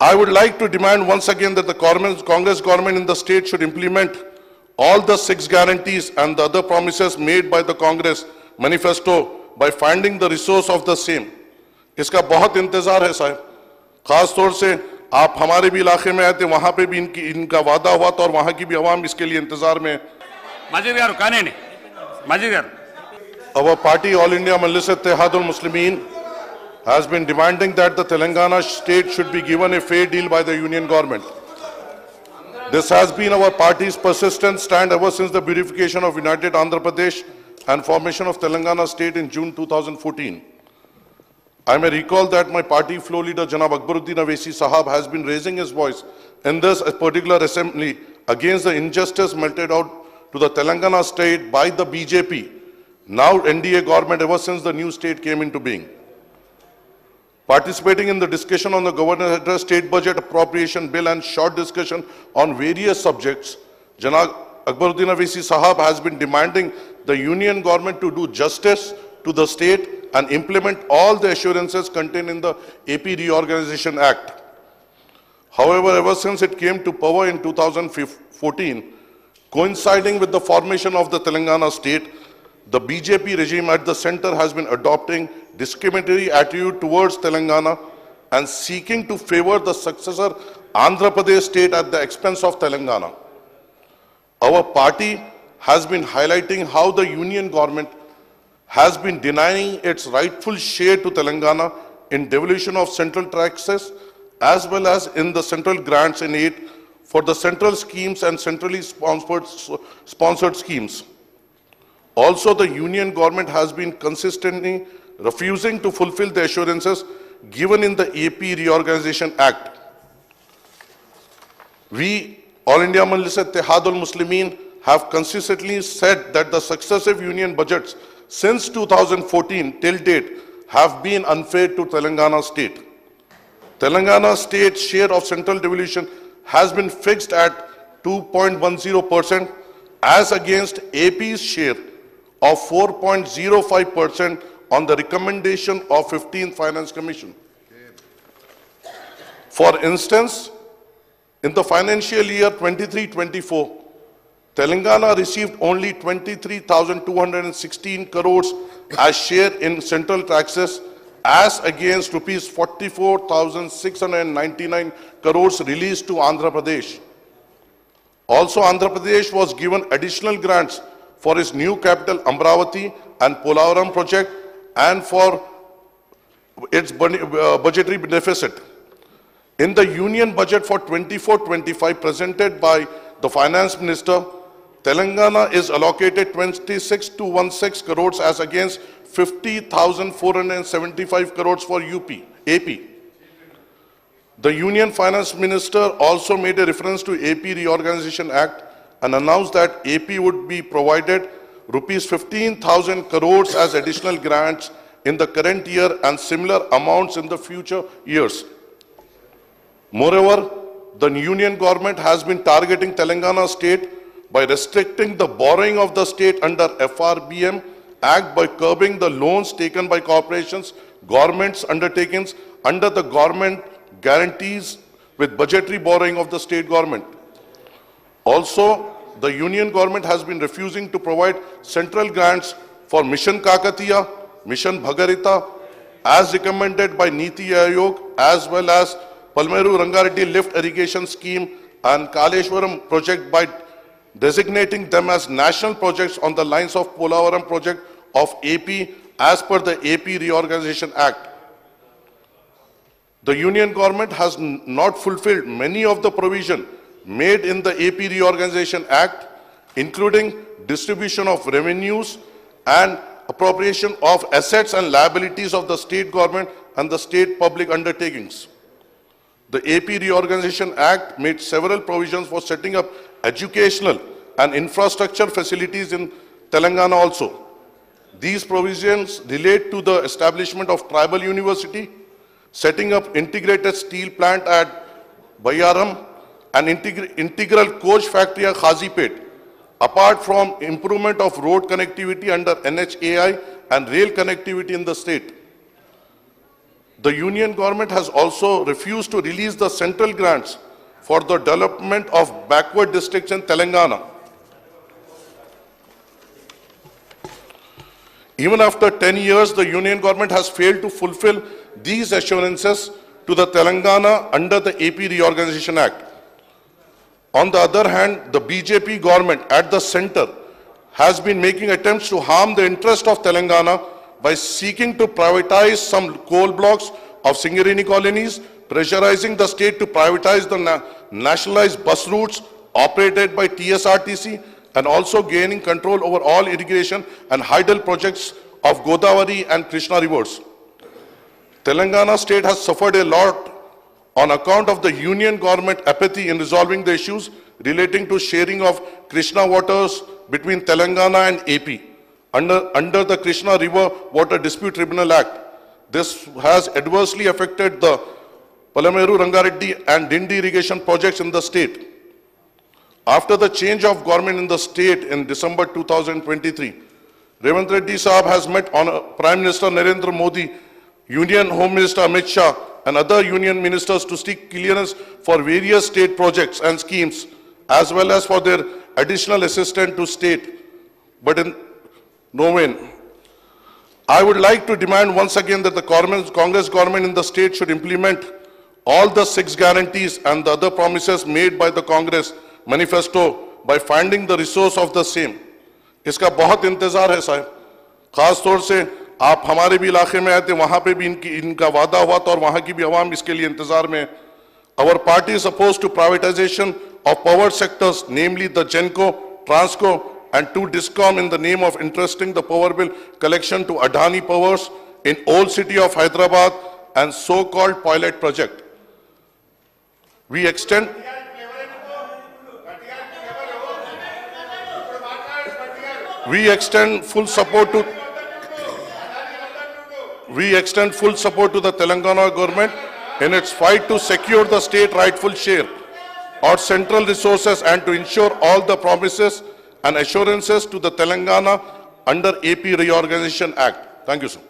I would like to demand once again that the Congress government in the state should implement all the 6 guarantees and the other promises made by the Congress manifesto by finding the resource of the same. इसका बहुत इंतजार है साहब, खास तौर से आप हमारे भी इलाके में आए थे, वहां पे भी इनका वादा हुआ था और वहां की भी आवाम इसके लिए इंतजार में। माजिद गारू कानेनी माजिद गारू। Our party, All India Majlis Ittehadul Muslimin, has been demanding that the Telangana state should be given a fair deal by the union government. This has been our party's persistent stand ever since the beautification of United Andhra Pradesh and formation of Telangana state in June 2014. I may recall that my party floor leader Janab Akbaruddin Owaisi Sahab has been raising his voice in this particular assembly against the injustice meted out to the Telangana state by the BJP, now NDA government, ever since the new state came into being. Participating in the discussion on the Governor's Address, State Budget Appropriation Bill and short discussion on various subjects, Janab Akbaruddin Owaisi Sahab has been demanding the union government to do justice to the state and implement all the assurances contained in the AP Reorganization Act. However, ever since it came to power in 2014, coinciding with the formation of the Telangana state, the BJP regime at the center has been adopting discriminatory attitude towards Telangana and seeking to favor the successor Andhra Pradesh state at the expense of Telangana. Our party has been highlighting how the union government has been denying its rightful share to Telangana in devolution of central taxes as well as in the central grants and aid for the central schemes and centrally sponsored schemes. Also, the union government has been consistently refusing to fulfill the assurances given in the AP Reorganization Act. We, All India Majlis Ittehadul Muslimin, have consistently said that the successive union budgets since 2014 till date have been unfair to Telangana state. Telangana state's share of central devolution has been fixed at 2.10% as against AP's share of 4.05% on the recommendation of 15th Finance Commission. For instance, in the financial year 23-24, Telangana received only 23,216 crores as share in central taxes as against rupees 44,699 crores released to Andhra Pradesh. Also, Andhra Pradesh was given additional grants for its new capital Amravati and Polavaram project and for its budgetary deficit. In the union budget for 24-25 presented by the Finance Minister, Telangana is allocated 26,216 crores as against 50,475 crores for AP. The Union Finance Minister also made a reference to AP Reorganization Act and announced that AP would be provided rupees 15,000 crores as additional grants in the current year and similar amounts in the future years. Moreover, the union government has been targeting Telangana state by restricting the borrowing of the state under FRBM Act by curbing the loans taken by corporations, governments, undertakings under the government guarantees with budgetary borrowing of the state government. Also, the union government has been refusing to provide central grants for Mission Kakatiya, Mission Bhagarita, as recommended by Niti Aayog, as well as Palmeru Rangareddy Lift Irrigation Scheme and Kaleshwaram project by designating them as national projects on the lines of Polavaram project of AP as per the AP Reorganization Act. The union government has not fulfilled many of the provisions made in the AP Reorganization Act, including distribution of revenues and appropriation of assets and liabilities of the state government and the state public undertakings. The AP Reorganization Act made several provisions for setting up educational and infrastructure facilities in Telangana also. These provisions relate to the establishment of tribal university, setting up integrated steel plant at Bayaram, and integral coach factory at Khazipet, apart from improvement of road connectivity under NHAI and rail connectivity in the state. The union government has also refused to release the central grants for the development of backward districts in Telangana. Even after 10 years, the union government has failed to fulfill these assurances to the Telangana under the AP Reorganization Act. On the other hand, the BJP government at the center has been making attempts to harm the interest of Telangana by seeking to privatize some coal blocks of Singarini colonies, pressurizing the state to privatize the nationalized bus routes operated by TSRTC, and also gaining control over all irrigation and hydel projects of Godavari and Krishna rivers. Telangana state has suffered a lot on account of the union government apathy in resolving the issues relating to sharing of Krishna waters between Telangana and AP under the Krishna River Water Dispute Tribunal Act. This has adversely affected the Palameru, Rangareddy and Dindi irrigation projects in the state. After the change of government in the state in December 2023, Revant Reddy Saab has met on Prime Minister Narendra Modi, Union Home Minister Amit Shah and other union ministers to seek clearance for various state projects and schemes, as well as for their additional assistance to state, but in no vain. I would like to demand once again that the Congress government in the state should implement all the 6 guarantees and the other promises made by the Congress manifesto by finding the resource of the same. इसका बहुत इंतजार है साहब, खास तौर से आप हमारे भी इलाके में आए थे, वहां पे भी इनका वादा हुआ था और वहां की भी आवाम इसके लिए इंतजार में है. Our party is opposed to privatization of power sectors, namely the Genco, Transco and 2 Discom in the name of entrusting the power bill collection to Adani Powers in old city of Hyderabad and so-called pilot project. We extend full support to the Telangana government in its fight to secure the state rightful share or central resources and to ensure all the promises and assurances to the Telangana under AP Reorganization Act. Thank you, sir.